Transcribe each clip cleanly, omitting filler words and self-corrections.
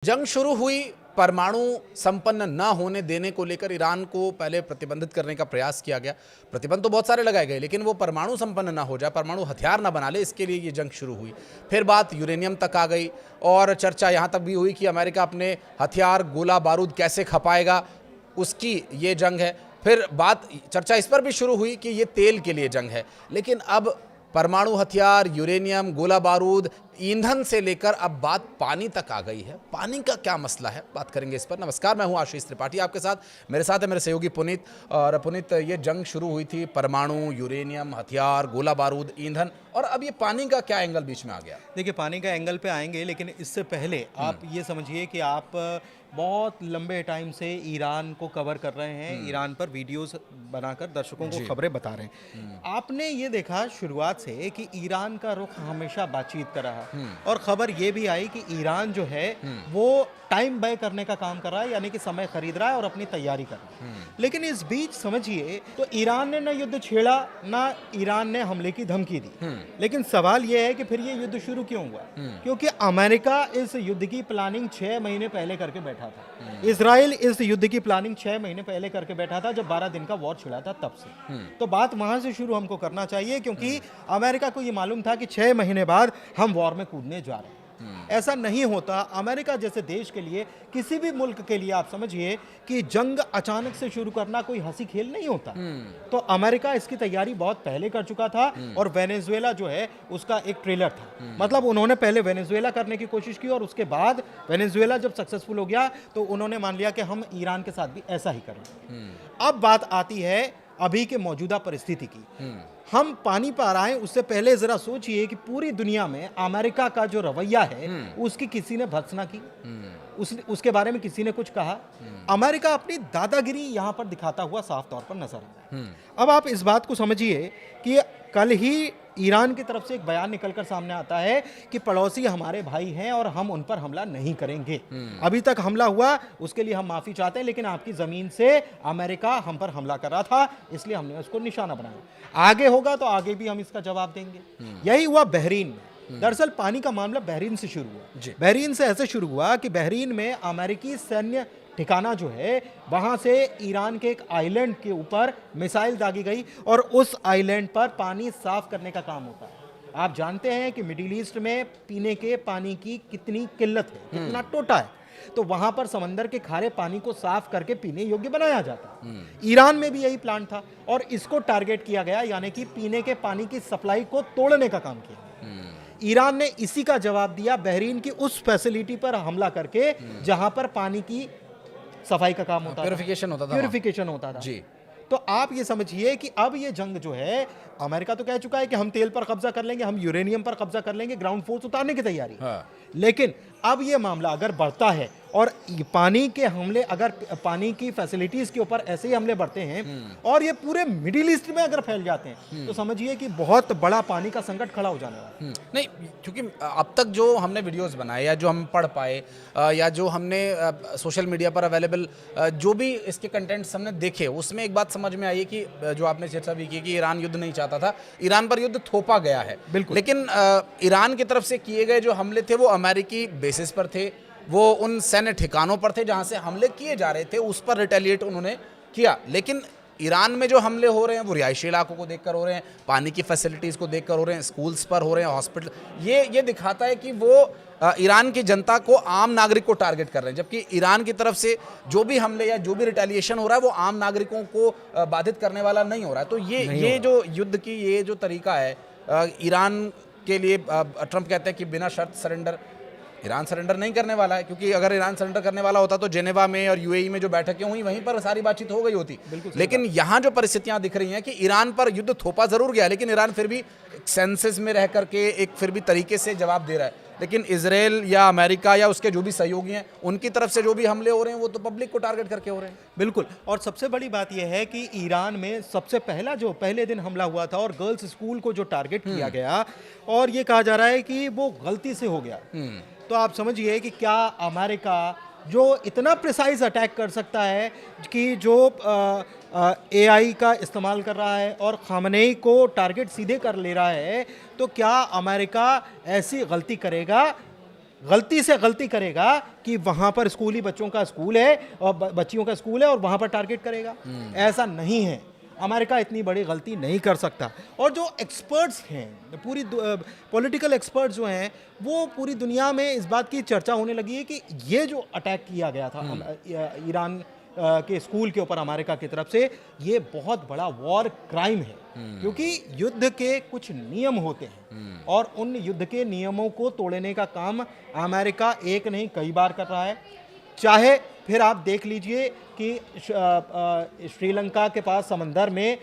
जंग शुरू हुई। परमाणु संपन्न न होने देने को लेकर ईरान को पहले प्रतिबंधित करने का प्रयास किया गया। प्रतिबंध तो बहुत सारे लगाए गए, लेकिन वो परमाणु संपन्न ना हो जाए, परमाणु हथियार ना बना ले, इसके लिए ये जंग शुरू हुई। फिर बात यूरेनियम तक आ गई और चर्चा यहाँ तक भी हुई कि अमेरिका अपने हथियार गोला बारूद कैसे खपाएगा, उसकी ये जंग है। फिर बात चर्चा इस पर भी शुरू हुई कि ये तेल के लिए जंग है। लेकिन अब परमाणु हथियार, यूरेनियम, गोला बारूद, ईंधन से लेकर अब बात पानी तक आ गई है। पानी का क्या मसला है, बात करेंगे इस पर। नमस्कार, मैं हूं आशीष त्रिपाठी आपके साथ। मेरे साथ है मेरे सहयोगी पुनीत। और पुनीत, ये जंग शुरू हुई थी परमाणु, यूरेनियम, हथियार, गोला बारूद, ईंधन, और अब ये पानी का क्या एंगल बीच में आ गया? देखिए, पानी का एंगल पे आएंगे, लेकिन इससे पहले आप ये समझिए कि आप बहुत लंबे टाइम से ईरान को कवर कर रहे हैं, ईरान पर वीडियोस बनाकर दर्शकों को खबरें बता रहे हैं। आपने ये देखा शुरुआत से कि ईरान का रुख हमेशा बातचीत का रहा, और खबर ये भी आई कि ईरान जो है वो टाइम बाय करने का काम कर रहा है, यानी कि समय खरीद रहा है और अपनी तैयारी कर रहा है। लेकिन इस बीच समझिए तो ईरान ने ना युद्ध छेड़ा, ना ईरान ने हमले की धमकी दी। लेकिन सवाल यह है कि फिर ये युद्ध शुरू क्यों हुआ? क्योंकि अमेरिका इस युद्ध की प्लानिंग 6 महीने पहले करके बैठा था। इजराइल इस युद्ध की प्लानिंग 6 महीने पहले करके बैठा था, जब 12 दिन का वॉर छिड़ा था तब से। तो बात वहां से शुरू हमको करना चाहिए, क्योंकि अमेरिका को ये मालूम था कि 6 महीने बाद हम वॉर में कूदने जा रहे हैं। ऐसा नहीं होता। अमेरिका जैसे देश के लिए, किसी भी मुल्क के लिए आप समझिए कि जंग अचानक से शुरू करना कोई हंसी खेल नहीं होता। तो अमेरिका इसकी तैयारी बहुत पहले कर चुका था, और वेनेजुएला जो है उसका एक ट्रेलर था। मतलब उन्होंने पहले वेनेजुएला करने की कोशिश की, और उसके बाद वेनेजुएला जब सक्सेसफुल हो गया तो उन्होंने मान लिया कि हम ईरान के साथ भी ऐसा ही करेंगे। अब बात आती है अभी के मौजूदा परिस्थिति की। हम पानी पर आए उससे पहले जरा सोचिए कि पूरी दुनिया में अमेरिका का जो रवैया है उसकी किसी ने भर्त्सना की? उसके बारे में किसी ने कुछ कहा? अमेरिका अपनी दादागिरी यहां पर दिखाता हुआ साफ तौर पर नजर आता है। अब आप इस बात को समझिए कि कल ही ईरान की तरफ से एक बयान निकलकर सामने आता है कि पड़ोसी हमारे भाई हैं और हम उन पर हमला नहीं करेंगे। अभी तक हमला हुआ, उसके लिए हम माफी चाहते हैं, लेकिन आपकी जमीन से अमेरिका हम पर हमला कर रहा था, इसलिए हमने उसको निशाना बनाया। आगे होगा तो आगे भी हम इसका जवाब देंगे। यही हुआ बहरीन में। दरअसल पानी का मामला बहरीन से शुरू हुआ। बहरीन से ऐसे शुरू हुआ कि बहरीन में अमेरिकी सैन्य ठिकाना जो है, वहां से ईरान के एक आइलैंड के ऊपर मिसाइल दागी गई, और उस आइलैंड पर पानी साफ करने का काम होता है। आप जानते हैं कि मिडिल ईस्ट में पीने के पानी की कितनी किल्लत है, कितना टोटा है। तो वहां पर समंदर के खारे पानी को साफ करके पीने योग्य बनाया जाता है। ईरान में भी यही प्लान था, और इसको टारगेट किया गया, यानी कि पीने के पानी की सप्लाई को तोड़ने का काम किया। ईरान ने इसी का जवाब दिया बहरीन की उस फैसिलिटी पर हमला करके जहां पर पानी की सफाई का काम होता था, प्यूरिफिकेशन होता था जी। तो आप ये समझिए कि अब ये जंग जो है, अमेरिका तो कह चुका है कि हम तेल पर कब्जा कर लेंगे, हम यूरेनियम पर कब्जा कर लेंगे, ग्राउंड फोर्स उतारने की तैयारी। लेकिन अब ये मामला अगर बढ़ता है और पानी के हमले, अगर पानी की फैसिलिटीज के ऊपर ऐसे ही हमले बढ़ते हैं और ये पूरे मिडिल ईस्ट में अगर फैल जाते हैं, तो समझिए कि बहुत बड़ा पानी का संकट खड़ा हो जाने वाला है। नहीं, क्योंकि अब तक जो हमने वीडियोस बनाए या जो हम पढ़ पाए या जो हमने सोशल मीडिया पर अवेलेबल जो भी इसके कंटेंट्स हमने देखे, उसमें एक बात समझ में आई है कि जो आपने चर्चा भी की कि ईरान युद्ध नहीं चाहता था, ईरान पर युद्ध थोपा गया है। बिल्कुल। लेकिन ईरान की तरफ से किए गए जो हमले थे वो अमेरिकी बेसिस पर थे, वो उन सैन्य ठिकानों पर थे जहां से हमले किए जा रहे थे, उस पर रिटेलिएट उन्होंने किया। लेकिन ईरान में जो हमले हो रहे हैं वो रिहायशी इलाकों को देखकर हो रहे हैं, पानी की फैसिलिटीज़ को देखकर हो रहे हैं, स्कूल्स पर हो रहे हैं, हॉस्पिटल। ये दिखाता है कि वो ईरान की जनता को, आम नागरिक को टारगेट कर रहे हैं, जबकि ईरान की तरफ से जो भी हमले या जो भी रिटेलिएशन हो रहा है वो आम नागरिकों को बाधित करने वाला नहीं हो रहा है। तो ये जो युद्ध की ये जो तरीका है ईरान के लिए, ट्रंप कहते हैं कि बिना शर्त सरेंडर, ईरान सरेंडर नहीं करने वाला है, क्योंकि अगर ईरान सरेंडर करने वाला होता तो जेनेवा में और यूएई में जो बैठकें हुई वहीं पर सारी बातचीत हो गई होती। लेकिन यहाँ जो परिस्थितियां दिख रही हैं कि ईरान पर युद्ध थोपा जरूर गया, लेकिन ईरान फिर भी सेंसेस में रह करके एक फिर भी तरीके से जवाब दे रहा है। लेकिन इजराइल या अमेरिका या उसके जो भी सहयोगी हैं, उनकी तरफ से जो भी हमले हो रहे हैं वो तो पब्लिक को टारगेट करके हो रहे हैं। बिल्कुल। और सबसे बड़ी बात यह है कि ईरान में सबसे पहला जो पहले दिन हमला हुआ था और गर्ल्स स्कूल को जो टारगेट किया गया, और ये कहा जा रहा है कि वो गलती से हो गया। तो आप समझिए कि क्या अमेरिका जो इतना प्रिसाइज अटैक कर सकता है कि जो एआई का इस्तेमाल कर रहा है और खामनेई को टारगेट सीधे कर ले रहा है, तो क्या अमेरिका ऐसी गलती करेगा गलती से गलती करेगा कि वहां पर स्कूली बच्चों का स्कूल है और बच्चियों का स्कूल है और वहां पर टारगेट करेगा। ऐसा नहीं है, अमेरिका इतनी बड़ी गलती नहीं कर सकता। और जो एक्सपर्ट्स हैं, पूरी पॉलिटिकल एक्सपर्ट्स जो हैं, वो पूरी दुनिया में इस बात की चर्चा होने लगी है कि ये जो अटैक किया गया था ईरान के स्कूल के ऊपर अमेरिका की तरफ से, ये बहुत बड़ा वॉर क्राइम है। क्योंकि युद्ध के कुछ नियम होते हैं और उन युद्ध के नियमों को तोड़ने का काम अमेरिका एक नहीं कई बार कर रहा है। चाहे फिर आप देख लीजिए कि श्रीलंका के पास समंदर में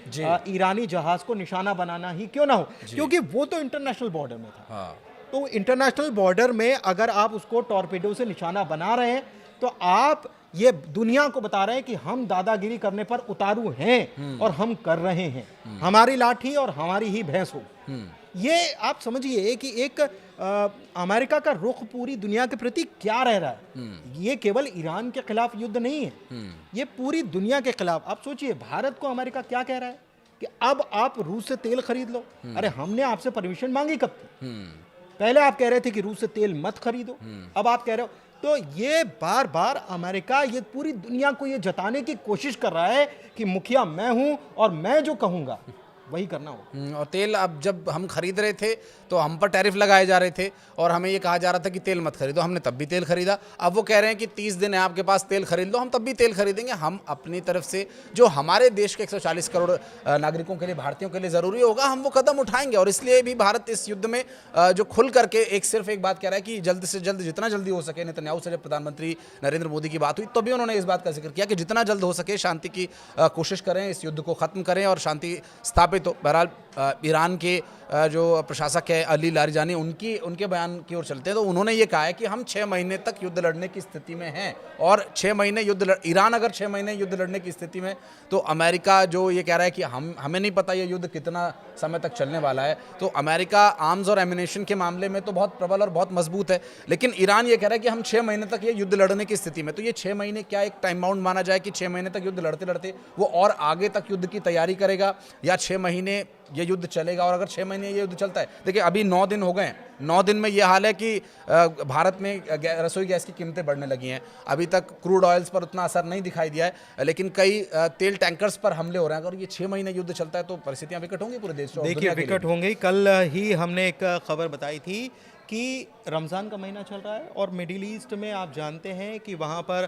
ईरानी जहाज को निशाना बनाना ही क्यों ना हो, क्योंकि वो तो इंटरनेशनल बॉर्डर में था। तो इंटरनेशनल बॉर्डर में अगर आप उसको टॉर्पेडो से निशाना बना रहे हैं तो आप ये दुनिया को बता रहे हैं कि हम दादागिरी करने पर उतारू हैं और हम कर रहे हैं, हमारी लाठी और हमारी ही भैंस हो। ये आप समझिए कि एक अमेरिका का रुख पूरी दुनिया के प्रति क्या रह रहा है। ये केवल ईरान के खिलाफ युद्ध नहीं है, ये पूरी दुनिया के खिलाफ। आप सोचिए, भारत को अमेरिका क्या कह रहा है कि अब आप रूस से तेल खरीद लो। अरे हमने आपसे परमिशन मांगी कब थी? पहले आप कह रहे थे कि रूस से तेल मत खरीदो, अब आप कह रहे हो। तो ये बार बार अमेरिका ये पूरी दुनिया को ये जताने की कोशिश कर रहा है कि मुखिया मैं हूं और मैं जो कहूंगा वही करना हो। और तेल अब जब हम खरीद रहे थे तो हम पर टैरिफ लगाए जा रहे थे और हमें ये कहा जा रहा था कि तेल मत खरीदो, हमने तब भी तेल खरीदा। अब वो कह रहे हैं कि 30 दिन है आपके पास, तेल खरीद लो, हम तब भी तेल खरीदेंगे। हम अपनी तरफ से जो हमारे देश के 140 करोड़ नागरिकों के लिए, भारतीयों के लिए ज़रूरी होगा, हम वो कदम उठाएंगे। और इसलिए भी भारत इस युद्ध में जो खुल करके सिर्फ एक बात कह रहा है कि जल्द से जल्द, जितना जल्दी हो सके। नेतन्याहू से जब प्रधानमंत्री नरेंद्र मोदी की बात हुई तो भी उन्होंने इस बात का जिक्र किया कि जितना जल्द हो सके शांति की कोशिश करें, इस युद्ध को ख़त्म करें और शांति स्थापित हो। बहरहाल ईरान के जो प्रशासक है अली लारिजानी, उनके बयान की ओर चलते हैं तो उन्होंने ये कहा है कि हम 6 महीने तक युद्ध लड़ने की स्थिति में हैं। और 6 महीने ईरान अगर 6 महीने युद्ध लड़ने की स्थिति में, तो अमेरिका जो ये कह रहा है कि हमें नहीं पता ये युद्ध कितना समय तक चलने वाला है। तो अमेरिका आर्म्स और एमिनेशन के मामले में तो बहुत प्रबल और बहुत मजबूत है, लेकिन ईरान ये कह रहा है कि हम 6 महीने तक ये युद्ध लड़ने की स्थिति में। तो ये 6 महीने क्या एक टाइम बाउंड माना जाए कि 6 महीने तक युद्ध लड़ते लड़ते वो और आगे तक युद्ध की तैयारी करेगा, या 6 महीने ये युद्ध चलेगा? और अगर 6 महीने ये युद्ध चलता है, देखिए अभी 9 दिन हो गए हैं, 9 दिन में ये हाल है कि भारत में रसोई गैस की कीमतें बढ़ने लगी हैं। अभी तक क्रूड ऑयल्स पर उतना असर नहीं दिखाई दिया है, लेकिन कई तेल टैंकर्स पर हमले हो रहे हैं। अगर ये 6 महीने युद्ध चलता है तो परिस्थितियां विकट होंगी पूरे देश में। देखिए विकट होंगी। कल ही हमने एक खबर बताई थी कि रमज़ान का महीना चल रहा है और मिडिल ईस्ट में आप जानते हैं कि वहाँ पर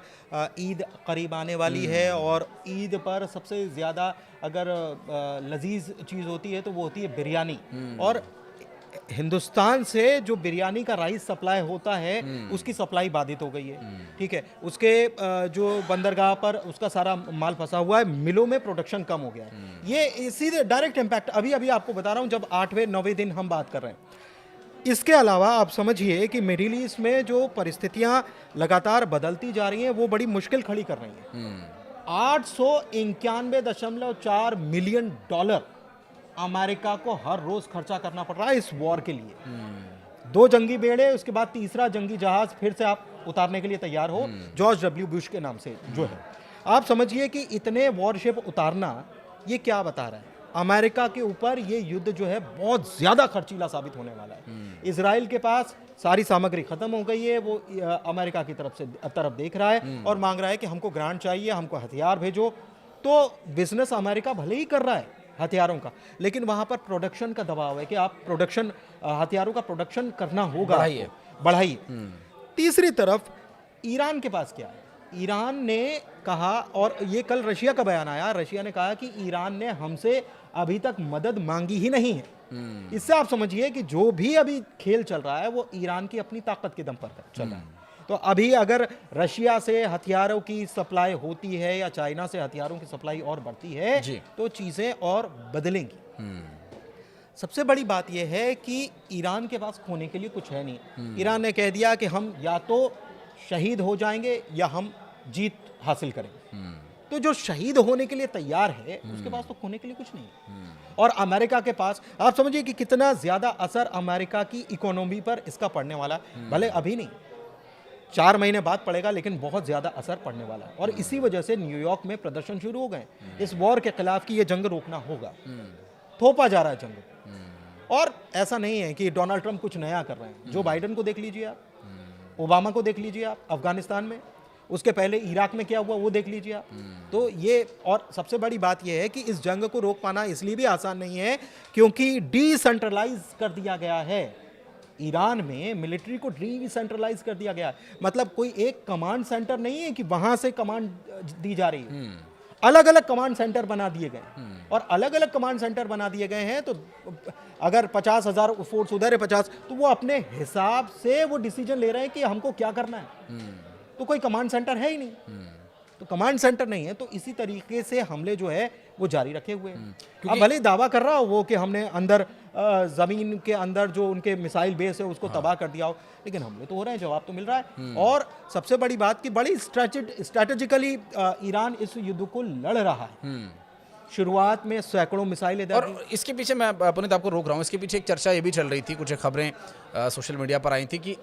ईद करीब आने वाली है, और ईद पर सबसे ज़्यादा अगर लजीज चीज़ होती है तो वो होती है बिरयानी। और हिंदुस्तान से जो बिरयानी का राइस सप्लाई होता है उसकी सप्लाई बाधित हो गई है। ठीक है, उसके जो बंदरगाह पर उसका सारा माल फंसा हुआ है, मिलों में प्रोडक्शन कम हो गया है। ये सीधे डायरेक्ट इम्पैक्ट अभी आपको बता रहा हूँ, जब 8वें-9वें दिन हम बात कर रहे हैं। इसके अलावा आप समझिए कि मिडिल ईस्ट में जो परिस्थितियां लगातार बदलती जा रही हैं वो बड़ी मुश्किल खड़ी कर रही हैं। 891.4 मिलियन डॉलर अमेरिका को हर रोज खर्चा करना पड़ रहा है इस वॉर के लिए। 2 जंगी बेड़े, उसके बाद तीसरा जंगी जहाज फिर से आप उतारने के लिए तैयार हो, जॉर्ज डब्ल्यू बुश के नाम से जो है। आप समझिए कि इतने वॉरशिप उतारना ये क्या बता रहा है? अमेरिका के ऊपर ये युद्ध जो है बहुत ज्यादा खर्चीला साबित होने वाला है। इजराइल के पास सारी सामग्री खत्म हो गई है, वो अमेरिका की तरफ देख रहा है और मांग रहा है कि हमको ग्रांट चाहिए, हमको हथियार भेजो। तो बिजनेस अमेरिका भले ही कर रहा है हथियारों का, लेकिन वहां पर प्रोडक्शन का दबाव है कि आप प्रोडक्शन, हथियारों का प्रोडक्शन करना होगा, बढ़ाइए। तीसरी तरफ ईरान के पास क्या है? ईरान ने कहा, और ये कल रशिया का बयान आया, रशिया ने कहा कि ईरान ने हमसे अभी तक मदद मांगी ही नहीं है। इससे आप समझिए कि जो भी अभी खेल चल रहा है वो ईरान की अपनी ताकत के दम पर चल रहा है। तो अभी अगर रशिया से हथियारों की सप्लाई होती है या चाइना से हथियारों की सप्लाई और बढ़ती है तो चीजें और बदलेंगी। सबसे बड़ी बात यह है कि ईरान के पास खोने के लिए कुछ है नहीं। ईरान ने कह दिया कि हम या तो शहीद हो जाएंगे या हम जीत हासिल करेंगे। तो जो शहीद होने के लिए तैयार है उसके पास तो खोने के लिए कुछ नहीं है। और अमेरिका के पास आप समझिए कि कितना ज्यादा असर अमेरिका की इकोनॉमी पर इसका पड़ने वाला है। भले अभी नहीं, 4 महीने बाद पड़ेगा, लेकिन बहुत ज्यादा असर पड़ने वाला है। और इसी वजह से न्यूयॉर्क में प्रदर्शन शुरू हो गए। इस वॉर के खिलाफ की ये जंग रोकना होगा। थोपा जा रहा है जंग। और ऐसा नहीं है कि डोनाल्ड ट्रंप कुछ नया कर रहे हैं। जो बाइडेन को देख लीजिए आप, ओबामा को देख लीजिए आप अफगानिस्तान में, उसके पहले इराक में क्या हुआ वो देख लीजिए आप। तो ये, और सबसे बड़ी बात ये है कि इस जंग को रोक पाना इसलिए भी आसान नहीं है क्योंकि डिसेंट्रलाइज कर दिया गया है। ईरान में मिलिट्री को डिसेंट्रलाइज कर दिया गया है, मतलब कोई एक कमांड सेंटर नहीं है कि वहां से कमांड दी जा रही है, अलग अलग कमांड सेंटर बना दिए गए। और अलग अलग कमांड सेंटर बना दिए गए हैं, तो अगर 50,000 फोर्स उधर है 50, तो वो अपने हिसाब से वो डिसीजन ले रहे हैं कि हमको क्या करना है। तो कोई कमांड सेंटर है ही नहीं, तो कमांड सेंटर नहीं है, तो इसी तरीके से हमले जो है वो जारी रखे हुए हैं। अब भले दावा कर रहा हो वो कि हमने अंदर जमीन के अंदर जो उनके मिसाइल बेस है उसको तबाह कर दिया हो, लेकिन हमले तो हो रहे हैं, जवाब तो मिल रहा है। और सबसे बड़ी बात कि बड़ी स्ट्रेटेजिकली ईरान इस युद्ध को लड़ रहा है। शुरुआत में सैकड़ों मिसाइलें दागी। और इसके पीछे मैं पुनीत आपको रोक रहा हूँ, इसके पीछे एक चर्चा ये भी चल रही थी, कुछ खबरें सोशल मीडिया पर आई थी कि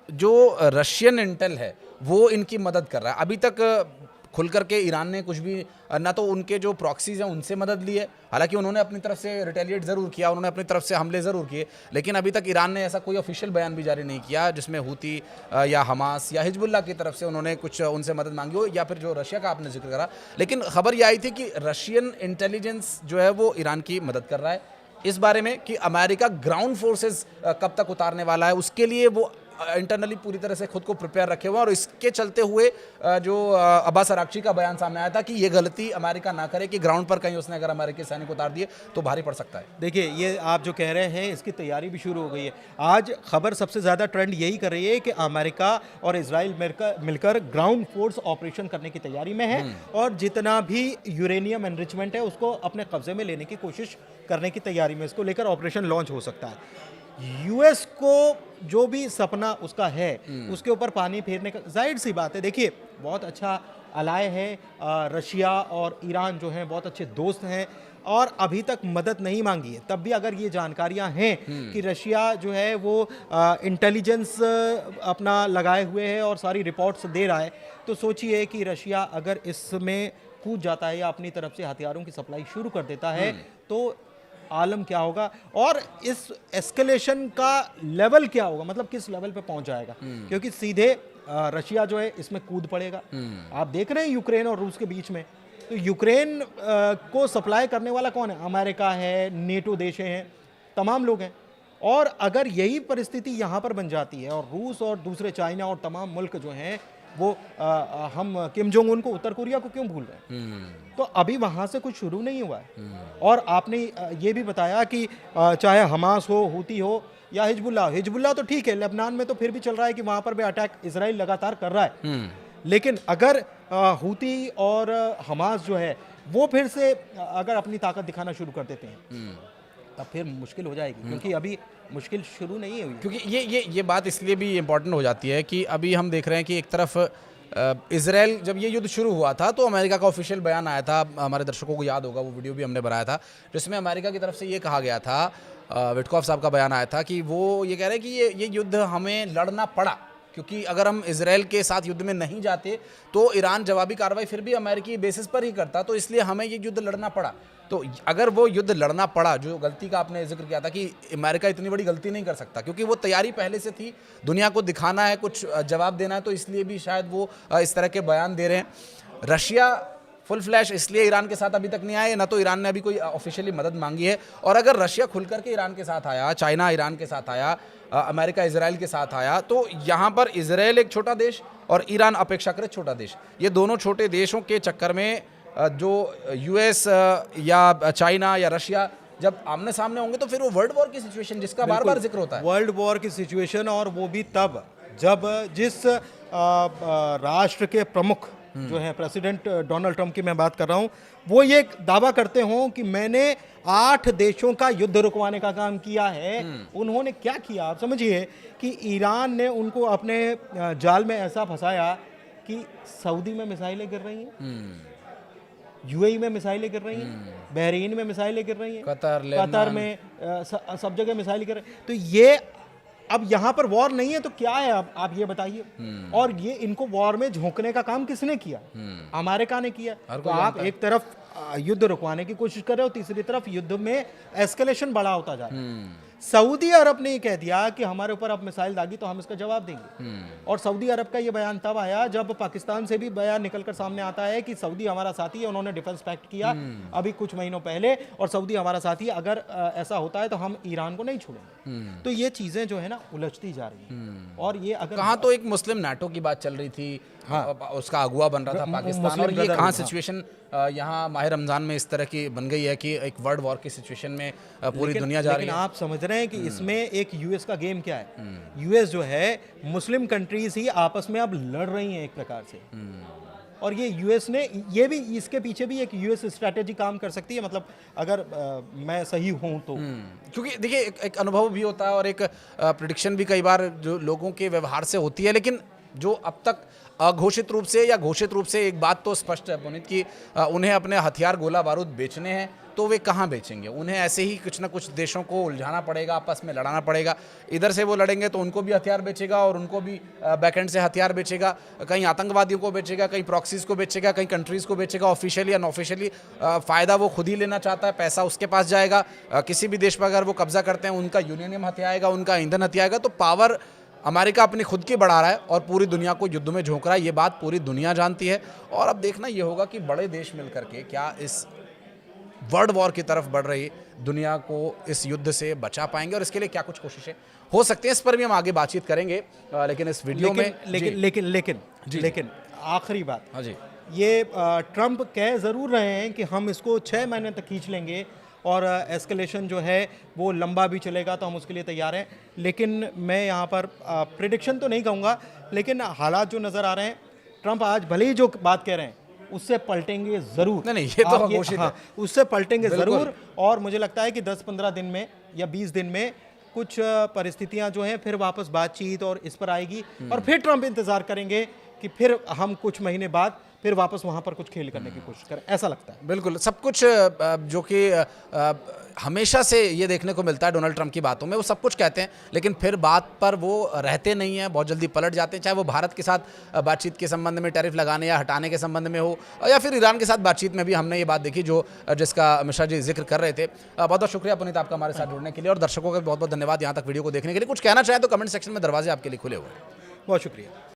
जो रशियन इंटेल है वो इनकी मदद कर रहा है। अभी तक खुल करके ईरान ने कुछ भी ना तो उनके जो प्रॉक्सीज हैं उनसे मदद ली है, हालांकि उन्होंने अपनी तरफ से रिटेलिएट ज़रूर किया, उन्होंने अपनी तरफ से हमले ज़रूर किए, लेकिन अभी तक ईरान ने ऐसा कोई ऑफिशियल बयान भी जारी नहीं किया जिसमें हूती या हमास या हिजबुल्लाह की तरफ से उन्होंने कुछ उनसे मदद मांगी हो, या फिर जो रशिया का आपने जिक्र करा। लेकिन खबर यह आई थी कि रशियन इंटेलिजेंस जो है वो ईरान की मदद कर रहा है। इस बारे में कि अमेरिका ग्राउंड फोर्सेस कब तक उतारने वाला है, उसके लिए वो इंटरनली पूरी तरह से खुद को प्रिपेयर रखे हुए हैं। और इसके चलते हुए जो अब्बास अराक्ची का बयान सामने आया था कि ये गलती अमेरिका ना करे कि ग्राउंड पर कहीं उसने अगर अमेरिकी सैनिक उतार दिए तो भारी पड़ सकता है। देखिए, ये आप जो कह रहे हैं इसकी तैयारी भी शुरू हो गई है। आज खबर सबसे ज़्यादा ट्रेंड यही कर रही है कि अमेरिका और इजराइल मिलकर ग्राउंड फोर्स ऑपरेशन करने की तैयारी में है और जितना भी यूरेनियम एनरिचमेंट है उसको अपने कब्जे में लेने की कोशिश करने की तैयारी में, इसको लेकर ऑपरेशन लॉन्च हो सकता है। यूएस को जो भी सपना उसका है उसके ऊपर पानी फेरने का, जाहिर सी बात है। देखिए, बहुत अच्छा अलाय है, रशिया और ईरान जो हैं बहुत अच्छे दोस्त हैं और अभी तक मदद नहीं मांगी है। तब भी अगर ये जानकारियां हैं कि रशिया जो है वो इंटेलिजेंस अपना लगाए हुए है और सारी रिपोर्ट्स दे रहा है, तो सोचिए कि रशिया अगर इसमें कूद जाता है या अपनी तरफ से हथियारों की सप्लाई शुरू कर देता है तो आलम क्या होगा और इस एस्केलेशन का लेवल क्या होगा, मतलब किस लेवल पे पहुंच जाएगा। क्योंकि सीधे रशिया जो है इसमें कूद पड़ेगा। आप देख रहे हैं यूक्रेन और रूस के बीच में, तो यूक्रेन को सप्लाई करने वाला कौन है? अमेरिका है, नेटो देश हैं, तमाम लोग हैं। और अगर यही परिस्थिति यहाँ पर बन जाती है और रूस और दूसरे चाइना और तमाम मुल्क जो हैं वो हम किम जोंग उन को, उत्तर कोरिया को क्यों भूल रहे हैं? तो अभी वहाँ से कुछ शुरू नहीं हुआ है। और आपने ये भी बताया कि चाहे हमास हो, हूती हो या हिजबुल्लाह तो ठीक है, लेबनान में तो फिर भी चल रहा है कि वहाँ पर भी अटैक इजराइल लगातार कर रहा है। लेकिन अगर हूती और हमास जो है वो फिर से अगर अपनी ताकत दिखाना शुरू कर देते हैं तब फिर मुश्किल हो जाएगी, क्योंकि अभी मुश्किल शुरू नहीं हुई। क्योंकि ये बात इसलिए भी इम्पॉर्टेंट हो जाती है कि अभी हम देख रहे हैं कि एक तरफ इजराइल, जब ये युद्ध शुरू हुआ था तो अमेरिका का ऑफिशियल बयान आया था, हमारे दर्शकों को याद होगा, वो वीडियो भी हमने बनाया था, जिसमें अमेरिका की तरफ से ये कहा गया था, विटकॉफ साहब का बयान आया था कि वो ये कह रहे हैं कि ये युद्ध हमें लड़ना पड़ा, क्योंकि अगर हम इजराइल के साथ युद्ध में नहीं जाते तो ईरान जवाबी कार्रवाई फिर भी अमेरिकी बेसिस पर ही करता, तो इसलिए हमें ये युद्ध लड़ना पड़ा। तो अगर वो युद्ध लड़ना पड़ा, जो गलती का आपने जिक्र किया था कि अमेरिका इतनी बड़ी गलती नहीं कर सकता, क्योंकि वो तैयारी पहले से थी, दुनिया को दिखाना है, कुछ जवाब देना है, तो इसलिए भी शायद वो इस तरह के बयान दे रहे हैं। रशिया फुल फ्लैश इसलिए ईरान के साथ अभी तक नहीं आए, ना तो ईरान ने अभी कोई ऑफिशियली मदद मांगी है। और अगर रशिया खुल करके ईरान के साथ आया, चाइना ईरान के साथ आया, अमेरिका इजराइल के साथ आया, तो यहाँ पर इजराइल एक छोटा देश और ईरान अपेक्षाकृत छोटा देश, ये दोनों छोटे देशों के चक्कर में जो यूएस या चाइना या रशिया जब आमने सामने होंगे तो फिर वो वर्ल्ड वॉर की सिचुएशन जिसका बार बार जिक्र होता है, वर्ल्ड वॉर की सिचुएशन, और वो भी तब जब जिस राष्ट्र के प्रमुख जो है, प्रेसिडेंट डोनाल्ड ट्रंप की मैं बात कर रहा हूं, वो ये दावा करते हों कि मैंने 8 देशों का युद्ध रुकवाने का काम किया है। उन्होंने क्या किया? आप समझिए कि ईरान ने उनको अपने जाल में ऐसा फंसाया कि सऊदी में मिसाइलें गिर रही हैं, यूएई में मिसाइलें गिर रही हैं, बहरीन में मिसाइलें गिर रही हैं, कतर में सब जगह मिसाइलें गिर रही हैं। तो ये अब यहाँ पर वॉर नहीं है तो क्या है? अब आप ये बताइए। और ये इनको वॉर में झोंकने का काम किसने किया? अमेरिका ने किया। तो आप एक तरफ युद्ध रुकवाने की कोशिश कर रहे हो, तीसरी तरफ युद्ध में एस्केलेशन बड़ा होता जा रहा है। सऊदी अरब ने ये कह दिया कि हमारे ऊपर अब मिसाइल दागी तो हम इसका जवाब देंगे। और सऊदी अरब का ये बयान तब आया जब पाकिस्तान से भी बयान निकलकर सामने आता है कि सऊदी हमारा साथी है, उन्होंने डिफेंस पैक्ट किया अभी कुछ महीनों पहले, और सऊदी हमारा साथी है, अगर ऐसा होता है तो हम ईरान को नहीं छोड़ेंगे। तो ये चीज़ें जो है ना उलझती जा रही हैं। और ये अगर कहाँ तो एक मुस्लिम नाटो की बात चल रही थी, हाँ, उसका अगुवा बन रहा था पाकिस्तान, मुस्लिम और ये ब्रदरहुड, कहाँ हाँ। सिचुएशन यहाँ माह रमज़ान में इस तरह की बन गई है कि एक वर्ल्ड वॉर की सिचुएशन में पूरी दुनिया जा रही लेकिन है। आप समझ रहे हैं कि इसमें एक यूएस का गेम क्या है। यूएस जो है मुस्लिम कंट्रीज ही आपस में अब लड़ रही हैं एक प्रकार से। और ये यूएस ने ये भी, इसके पीछे भी एक यूएस स्ट्रैटेजी काम कर सकती है, मतलब अगर मैं सही हूं तो। क्योंकि देखिए एक अनुभव भी होता है और एक प्रिडिक्शन भी कई बार जो लोगों के व्यवहार से होती है, लेकिन जो अब तक अघोषित रूप से या घोषित रूप से एक बात तो स्पष्ट है पुनीत कि उन्हें अपने हथियार गोला बारूद बेचने हैं, तो वे कहाँ बेचेंगे? उन्हें ऐसे ही कुछ ना कुछ देशों को उलझाना पड़ेगा, आपस में लड़ाना पड़ेगा। इधर से वो लड़ेंगे तो उनको भी हथियार बेचेगा और उनको भी बैकएंड से हथियार बेचेगा, कहीं आतंकवादियों को बेचेगा, कहीं प्रॉक्सीज को बेचेगा, कहीं कंट्रीज़ को बेचेगा। ऑफिशियली अनऑफिशियली फ़ायदा वो खुद ही लेना चाहता है, पैसा उसके पास जाएगा। किसी भी देश पर अगर वो कब्जा करते हैं, उनका यूरेनियम हथियाएगा, उनका ईंधन हथियाएगा। तो पावर अमेरिका अपनी खुद की बढ़ा रहा है और पूरी दुनिया को युद्ध में झोंक रहा है। ये बात पूरी दुनिया जानती है। और अब देखना ये होगा कि बड़े देश मिलकर के क्या इस वर्ल्ड वॉर की तरफ बढ़ रही दुनिया को इस युद्ध से बचा पाएंगे, और इसके लिए क्या कुछ कोशिशें हो सकती हैं, इस पर भी हम आगे बातचीत करेंगे। लेकिन इस वीडियो में लेकिन आखिरी बात, हाँ जी, ये ट्रंप कह ज़रूर रहे हैं कि हम इसको 6 महीने तक खींच लेंगे और एस्केलेशन जो है वो लंबा भी चलेगा, तो हम उसके लिए तैयार हैं। लेकिन मैं यहाँ पर प्रिडिक्शन तो नहीं कहूँगा, लेकिन हालात जो नज़र आ रहे हैं, ट्रंप आज भले ही जो बात कह रहे हैं उससे पलटेंगे ज़रूर। नहीं ये तो घोषित है। हाँ, उससे पलटेंगे ज़रूर। और मुझे लगता है कि 10-15 दिन में या 20 दिन में कुछ परिस्थितियाँ जो हैं फिर वापस बातचीत और इस पर आएगी, और फिर ट्रंप इंतज़ार करेंगे कि फिर हम कुछ महीने बाद फिर वापस वहाँ पर कुछ खेल करने की कोशिश करें, ऐसा लगता है। बिल्कुल, सब कुछ जो कि हमेशा से ये देखने को मिलता है डोनाल्ड ट्रंप की बातों में, वो सब कुछ कहते हैं लेकिन फिर बात पर वो रहते नहीं हैं, बहुत जल्दी पलट जाते हैं। चाहे वो भारत के साथ बातचीत के संबंध में, टैरिफ लगाने या हटाने के संबंध में हो, या फिर ईरान के साथ बातचीत में भी हमने ये बात देखी जिसका मिश्रा जी जिक्र कर रहे थे। बहुत बहुत शुक्रिया पुनीत आपका हमारे साथ जुड़ने के लिए, और दर्शकों का बहुत बहुत धन्यवाद यहाँ तक वीडियो को देखने के लिए। कुछ कहना चाहें तो कमेंट सेक्शन में दरवाजे आपके लिए खुले हुए हैं। बहुत शुक्रिया।